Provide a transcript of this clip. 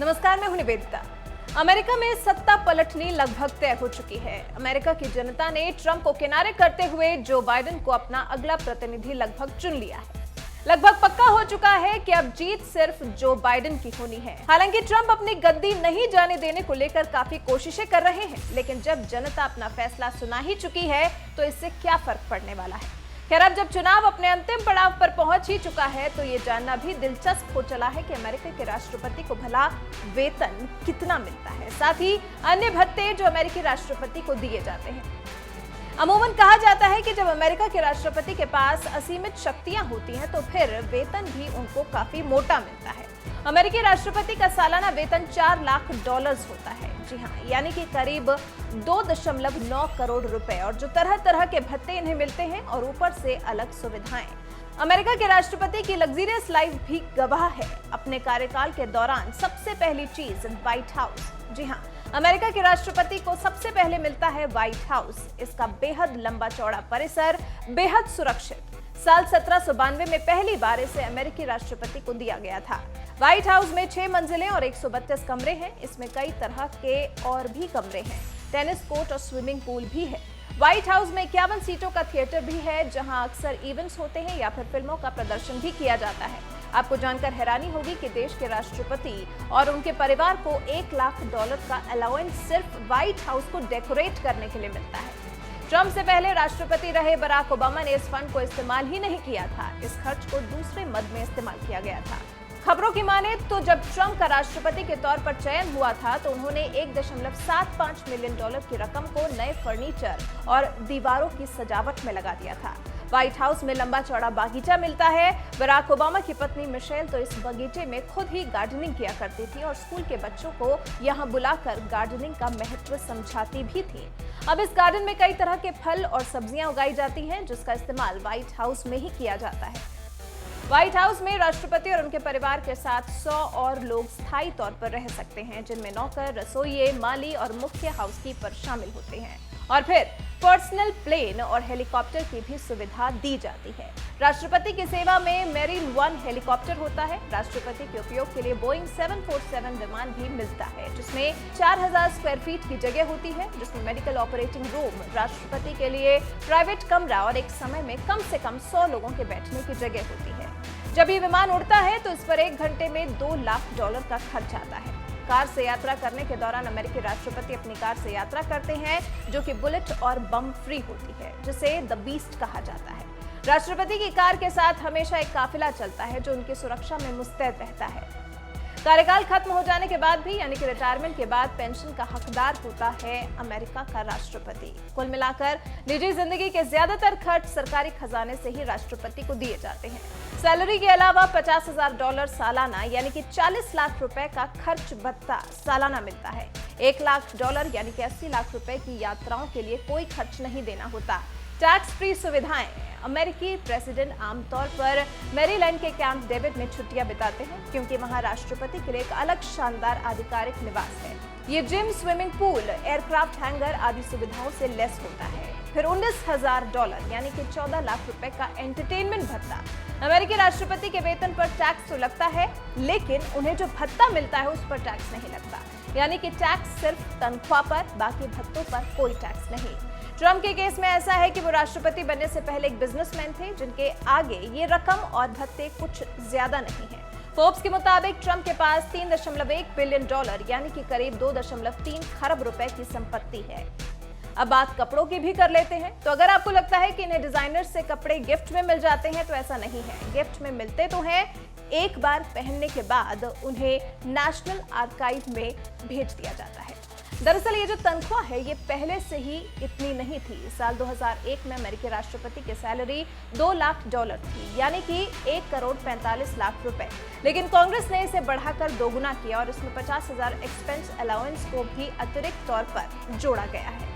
नमस्कार, मैं हूं निवेदिता। अमेरिका में सत्ता पलटनी लगभग तय हो चुकी है। अमेरिका की जनता ने ट्रंप को किनारे करते हुए जो बाइडेन को अपना अगला प्रतिनिधि लगभग चुन लिया है। लगभग पक्का हो चुका है कि अब जीत सिर्फ जो बाइडेन की होनी है। हालांकि ट्रंप अपनी गद्दी नहीं जाने देने को लेकर काफी कोशिशें कर रहे हैं, लेकिन जब जनता अपना फैसला सुना ही चुकी है तो इससे क्या फर्क पड़ने वाला है। खैर, अब जब चुनाव अपने अंतिम पड़ाव पर पहुंच ही चुका है तो ये जानना भी दिलचस्प हो चला है कि अमेरिका के राष्ट्रपति को भला वेतन कितना मिलता है, साथ ही अन्य भत्ते जो अमेरिकी राष्ट्रपति को दिए जाते हैं। अमूमन कहा जाता है कि जब अमेरिका के राष्ट्रपति के पास असीमित शक्तियां होती हैं तो फिर वेतन भी उनको काफी मोटा मिलता है। अमेरिकी राष्ट्रपति का सालाना वेतन $4 लाख होता है। जी हाँ, यानी कि करीब 2.9 करोड़ रुपए, और जो तरह तरह के भत्ते इन्हें मिलते हैं और ऊपर से अलग सुविधाएं। अमेरिका के राष्ट्रपति की लग्जरियस लाइफ भी गवाह है। अपने कार्यकाल के दौरान सबसे पहली चीज व्हाइट हाउस। जी हाँ, अमेरिका के राष्ट्रपति को सबसे पहले मिलता है व्हाइट हाउस। इसका बेहद लंबा चौड़ा परिसर, बेहद सुरक्षित। साल 1792 में पहली बार इसे अमेरिकी राष्ट्रपति को दिया गया था। व्हाइट हाउस में 6 मंजिलें और 132 कमरे हैं। इसमें कई तरह के और भी कमरे हैं। टेनिस कोर्ट और स्विमिंग पूल भी है। व्हाइट हाउस में 51 सीटों का थिएटर भी है, जहां अक्सर इवेंट्स होते हैं या फिर फिल्मों का प्रदर्शन भी किया जाता है। आपको जानकर हैरानी होगी कि देश के राष्ट्रपति और उनके परिवार को $1 लाख का अलाउंस सिर्फ व्हाइट हाउस को डेकोरेट करने के लिए मिलता है। ट्रंप से पहले राष्ट्रपति रहे बराक ओबामा ने इस फंड को इस्तेमाल ही नहीं किया था। इस खर्च को दूसरे मद में इस्तेमाल किया गया था। खबरों की माने तो जब ट्रंप का राष्ट्रपति के तौर पर चयन हुआ था तो उन्होंने $1.75 मिलियन की रकम को नए फर्नीचर और दीवारों की सजावट में लगा दिया था। व्हाइट हाउस में लंबा चौड़ा बागीचा मिलता है। बराक ओबामा की पत्नी मिशेल तो इस बगीचे में खुद ही गार्डनिंग किया करती थी और स्कूल के बच्चों को यहाँ बुलाकर गार्डनिंग का महत्व समझाती भी थी। अब इस गार्डन में कई तरह के फल और सब्जियां उगाई जाती हैं, जिसका इस्तेमाल व्हाइट हाउस में ही किया जाता है। व्हाइट हाउस में राष्ट्रपति और उनके परिवार के साथ 100 और लोग स्थायी तौर पर रह सकते हैं, जिनमें नौकर, रसोइये, माली और मुख्य हाउसकीपर शामिल होते हैं। और फिर पर्सनल प्लेन और हेलीकॉप्टर की भी सुविधा दी जाती है। राष्ट्रपति की सेवा में मेरीन 1 हेलीकॉप्टर होता है। राष्ट्रपति के उपयोग के लिए बोइंग 747 विमान भी मिलता है, जिसमें 4000 स्क्वायर फीट की जगह होती है, जिसमें मेडिकल ऑपरेटिंग रूम, राष्ट्रपति के लिए प्राइवेट कमरा और एक समय में कम से कम 100 लोगों के बैठने की जगह होती है। जब ये विमान उड़ता है तो इस पर 1 घंटे में $2 लाख का खर्च आता है। कार से यात्रा करने के दौरान अमेरिकी राष्ट्रपति अपनी कार से यात्रा करते हैं, जो कि बुलेट और बम फ्री होती है, जिसे द बीस्ट कहा जाता है। राष्ट्रपति की कार के साथ हमेशा एक काफिला चलता है जो उनकी सुरक्षा में मुस्तैद रहता है। कार्यकाल खत्म हो जाने के बाद भी, यानी कि रिटायरमेंट के बाद, पेंशन का हकदार होता है अमेरिका का राष्ट्रपति। कुल मिलाकर निजी जिंदगी के ज्यादातर खर्च सरकारी खजाने से ही राष्ट्रपति को दिए जाते हैं। सैलरी के अलावा $50,000 सालाना, यानी कि $40 लाख का खर्च भत्ता सालाना मिलता है। $1 लाख यानी कि $80 लाख की यात्राओं के लिए कोई खर्च नहीं देना होता। टैक्स फ्री सुविधाएं। अमेरिकी प्रेसिडेंट आमतौर पर मैरीलैंड के कैंप डेविड में छुट्टियां बिताते हैं, क्योंकि वहां राष्ट्रपति के लिए एक अलग शानदार आधिकारिक निवास है। ये gym, swimming pool, aircraft hanger आदि सुविधाओं से लेस होता है। फिर $19,000 यानी कि $14 लाख का एंटरटेनमेंट भत्ता। अमेरिकी राष्ट्रपति के वेतन पर टैक्स तो लगता है, लेकिन उन्हें जो भत्ता मिलता है उस पर टैक्स नहीं लगता, यानी कि टैक्स सिर्फ तनख्वाह पर, बाकी भत्तों पर कोई टैक्स नहीं। ट्रंप के केस में ऐसा है कि वो राष्ट्रपति बनने से पहले एक बिजनेसमैन थे, जिनके आगे ये रकम और भत्ते कुछ ज्यादा नहीं है। फोर्ब्स के मुताबिक ट्रंप के पास $3.1 बिलियन यानी कि करीब 2.3 खरब रुपए की संपत्ति है। अब बात कपड़ों की भी कर लेते हैं। तो अगर आपको लगता है कि इन्हें डिजाइनर से कपड़े गिफ्ट में मिल जाते हैं, तो ऐसा नहीं है। गिफ्ट में मिलते तो हैं, एक बार पहनने के बाद उन्हें नेशनल आर्काइव में भेज दिया जाता है। दरअसल ये जो तनख्वाह है ये पहले से ही इतनी नहीं थी। साल 2001 में अमेरिकी राष्ट्रपति की सैलरी $2 लाख थी, यानी कि $1,45,00,000। लेकिन कांग्रेस ने इसे बढ़ाकर दोगुना किया और इसमें 50,000 एक्सपेंस अलाउंस को भी अतिरिक्त तौर पर जोड़ा गया है।